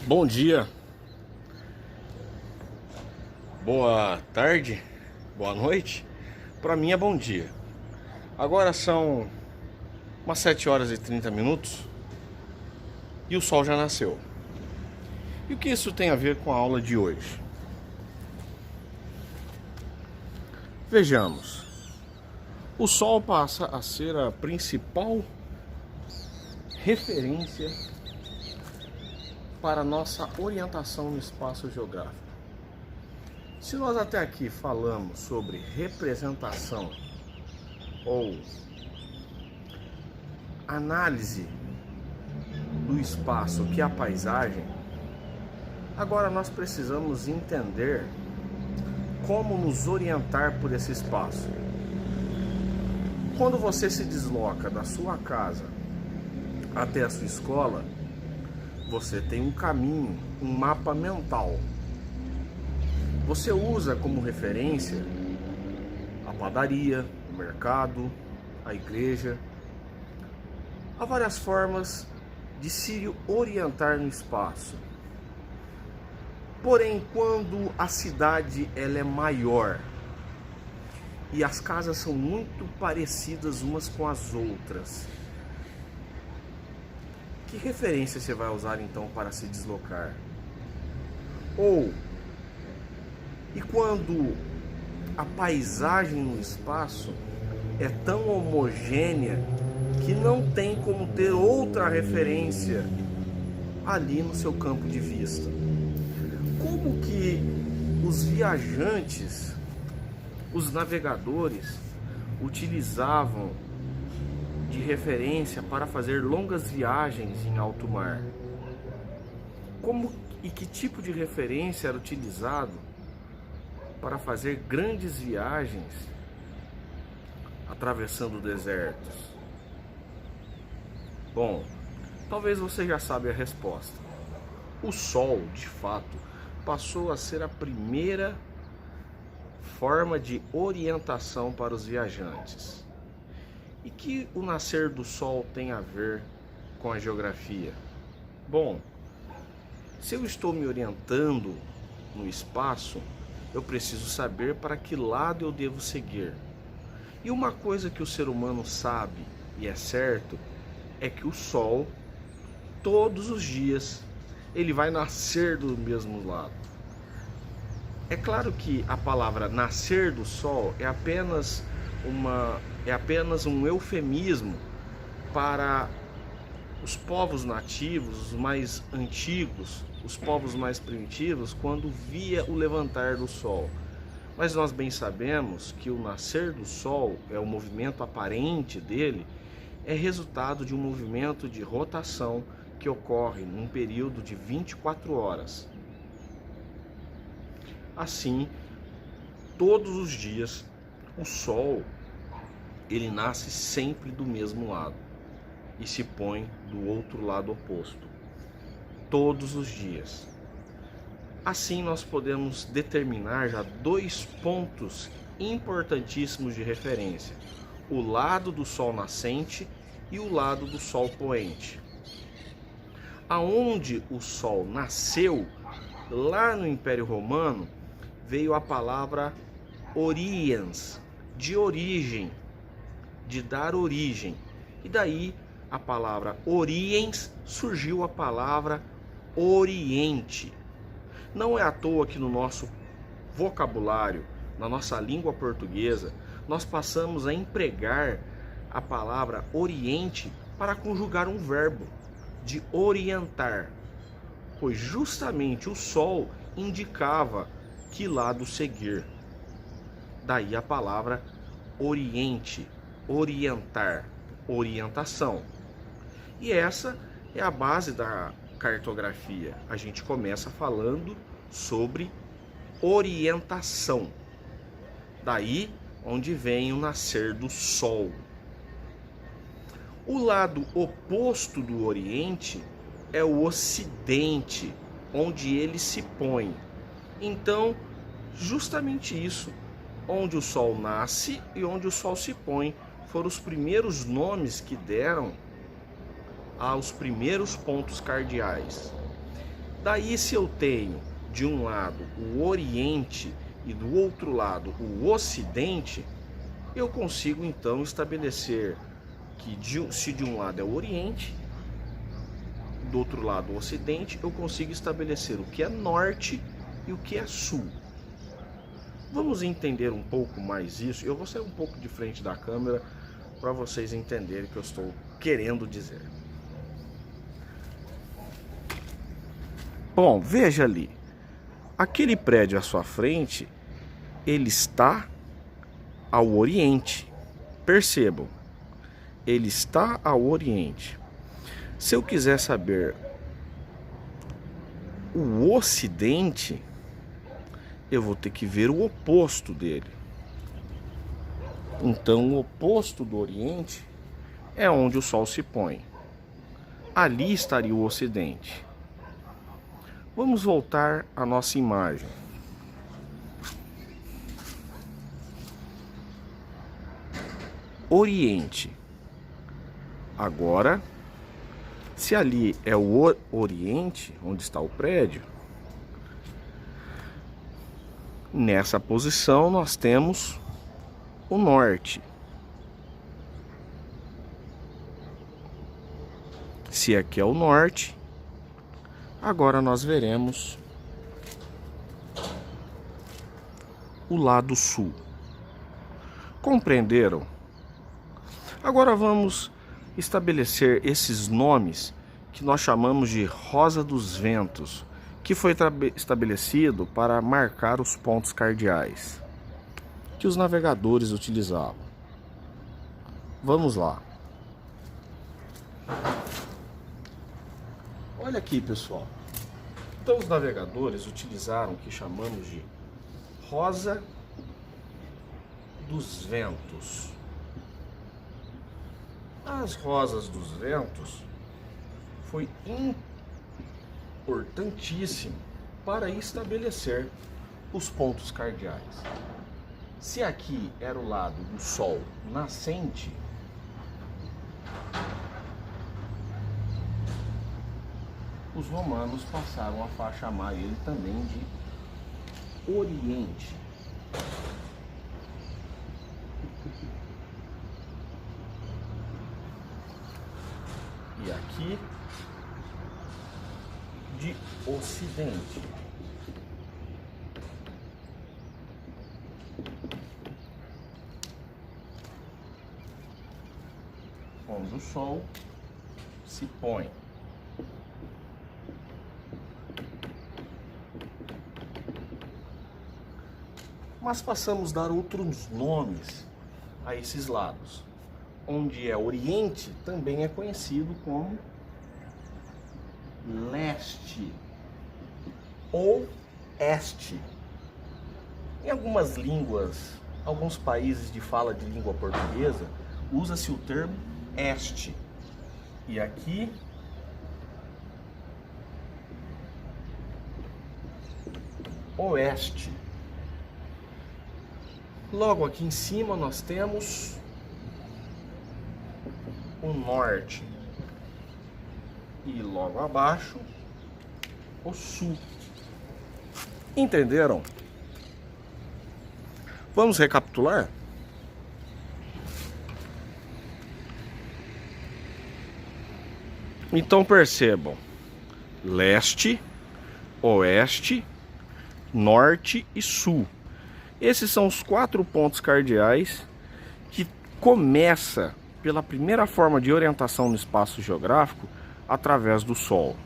Bom dia, boa tarde, boa noite. Para mim é bom dia. Agora são umas 7 horas e 30 minutos e o sol já nasceu. E o que isso tem a ver com a aula de hoje? Vejamos. O sol passa a ser a principal referência para a nossa orientação no espaço geográfico. Se nós até aqui falamos sobre representação ou análise do espaço, que é a paisagem, agora nós precisamos entender como nos orientar por esse espaço. Quando você se desloca da sua casa até a sua escola, você tem um caminho, um mapa mental. Você usa como referência a padaria, o mercado, a igreja. Há várias formas de se orientar no espaço. Porém, quando a cidade ela é maior e as casas são muito parecidas umas com as outras, que referência você vai usar então para se deslocar? E quando a paisagem no espaço é tão homogênea que não tem como ter outra referência ali no seu campo de vista? Como que os viajantes, os navegadores, utilizavam de referência para fazer longas viagens em alto mar? Como e que tipo de referência era utilizado para fazer grandes viagens atravessando desertos? Bom, talvez você já saiba a resposta. O sol, de fato, passou a ser a primeira forma de orientação para os viajantes. E que o nascer do sol tem a ver com a geografia? Bom, se eu estou me orientando no espaço, eu preciso saber para que lado eu devo seguir. E uma coisa que o ser humano sabe, e é certo, é que o sol, todos os dias, ele vai nascer do mesmo lado. É claro que a palavra nascer do sol é apenas um eufemismo para os povos nativos, os mais antigos, os povos mais primitivos, quando via o levantar do sol. Mas nós bem sabemos que o nascer do sol, o movimento aparente dele, é resultado de um movimento de rotação que ocorre num período de 24 horas. Assim, todos os dias, o sol, ele nasce sempre do mesmo lado e se põe do outro lado oposto, todos os dias. Assim nós podemos determinar já dois pontos importantíssimos de referência: o lado do sol nascente e o lado do sol poente. Aonde o sol nasceu, lá no Império Romano, veio a palavra oriens, de origem, de dar origem. E daí a palavra oriens surgiu a palavra oriente. Não é à toa que no nosso vocabulário, na nossa língua portuguesa, nós passamos a empregar a palavra oriente para conjugar um verbo de orientar, pois justamente o sol indicava que lado seguir. Daí a palavra oriente, orientar, orientação. E essa é a base da cartografia. A gente começa falando sobre orientação. Daí onde vem o nascer do sol. O lado oposto do Oriente é o Ocidente, onde ele se põe. Então, justamente isso, onde o sol nasce e onde o sol se põe, foram os primeiros nomes que deram aos primeiros pontos cardeais. Daí, se eu tenho de um lado o Oriente e do outro lado o Ocidente, eu consigo então estabelecer que se de um lado é o Oriente, do outro lado o Ocidente, eu consigo estabelecer o que é Norte e o que é Sul. Vamos entender um pouco mais isso. Eu vou sair um pouco de frente da câmera para vocês entenderem o que eu estou querendo dizer. Bom, veja ali. Aquele prédio à sua frente, ele está ao Oriente. Percebam, ele está ao Oriente. Se eu quiser saber o Ocidente, eu vou ter que ver o oposto dele. Então, o oposto do Oriente é onde o Sol se põe. Ali estaria o Ocidente. Vamos voltar à nossa imagem. Oriente. Agora, se ali é o Oriente, onde está o prédio, nessa posição nós temos o Norte. Se aqui é o Norte, agora nós veremos o lado Sul. Compreenderam? Agora vamos estabelecer esses nomes que nós chamamos de Rosa dos Ventos, que foi estabelecido para marcar os pontos cardeais que os navegadores utilizavam. Vamos lá. Olha aqui, pessoal. Então os navegadores utilizaram o que chamamos de Rosa dos Ventos. As Rosas dos Ventos foi importantíssimo para estabelecer os pontos cardeais. Se aqui era o lado do Sol nascente, os romanos passaram a chamar ele também de Oriente. E aqui de Ocidente. Onde o Sol se põe. Mas passamos a dar outros nomes a esses lados. Onde é Oriente, também é conhecido como Leste ou Este. Em algumas línguas, alguns países de fala de língua portuguesa, usa-se o termo Este. E aqui Oeste. Logo aqui em cima nós temos o Norte. E logo abaixo o Sul. Entenderam? Vamos recapitular? Então percebam: Leste, Oeste, Norte e Sul. Esses são os 4 pontos cardeais que começa pela primeira forma de orientação no espaço geográfico através do Sol.